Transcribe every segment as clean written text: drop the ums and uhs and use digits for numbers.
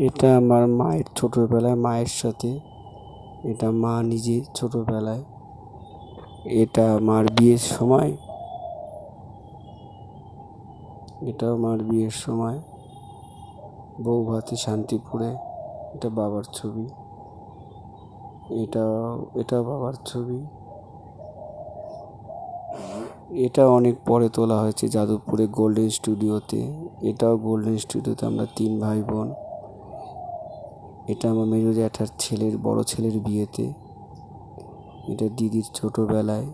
এটা আমার মায়ের ছোটোবেলায় মায়ের সাথে, এটা মা নিজে ছোটোবেলায়, এটা মার বিয়ের সময়, এটা মার বিয়ের সময় বউভাতে শান্তিপুরে। এটা বাবার ছবি, এটা বাবার ছবি। এটা অনেক পরে তোলা হয়েছে যাদবপুরে গোল্ডেন স্টুডিওতে। এটাও গোল্ডেন স্টুডিওতে আমরা 3 ভাই বোন। এটা আমার মেজো জ্যাঠার ছেলের বড় ছেলের বিয়েতে। এটা দিদির ছোটোবেলায়।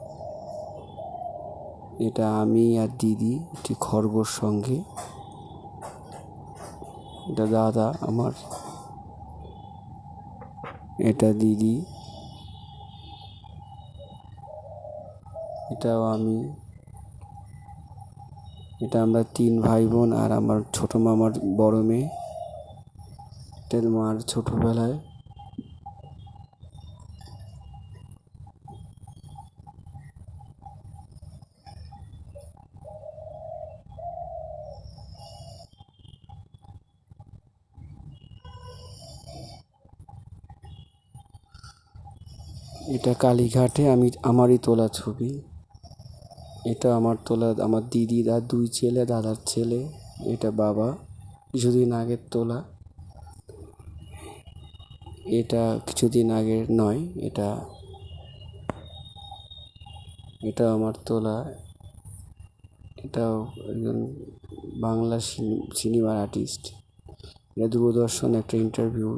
এটা আমি আর দিদি একটি খরগোশ সঙ্গে। এটা দাদা আমার, এটা দিদি, এটাও আমি। এটা আমরা 3 ভাই বোন আর আমার ছোটো মামার বড় মেয়ে। এটা মার ছোটোবেলায়। এটা কালীঘাটে আমারই তোলা ছবি। এটা আমার তোলা, আমার দিদির আর 2 ছেলে, দাদার ছেলে। এটা বাবা, কিছুদিন আগের তোলা। এটা কিছুদিন আগের নয়, এটা আমার তোলা। এটাও একজন বাংলা সিনেমার আর্টিস্ট। এটা দূরদর্শন একটা ইন্টারভিউ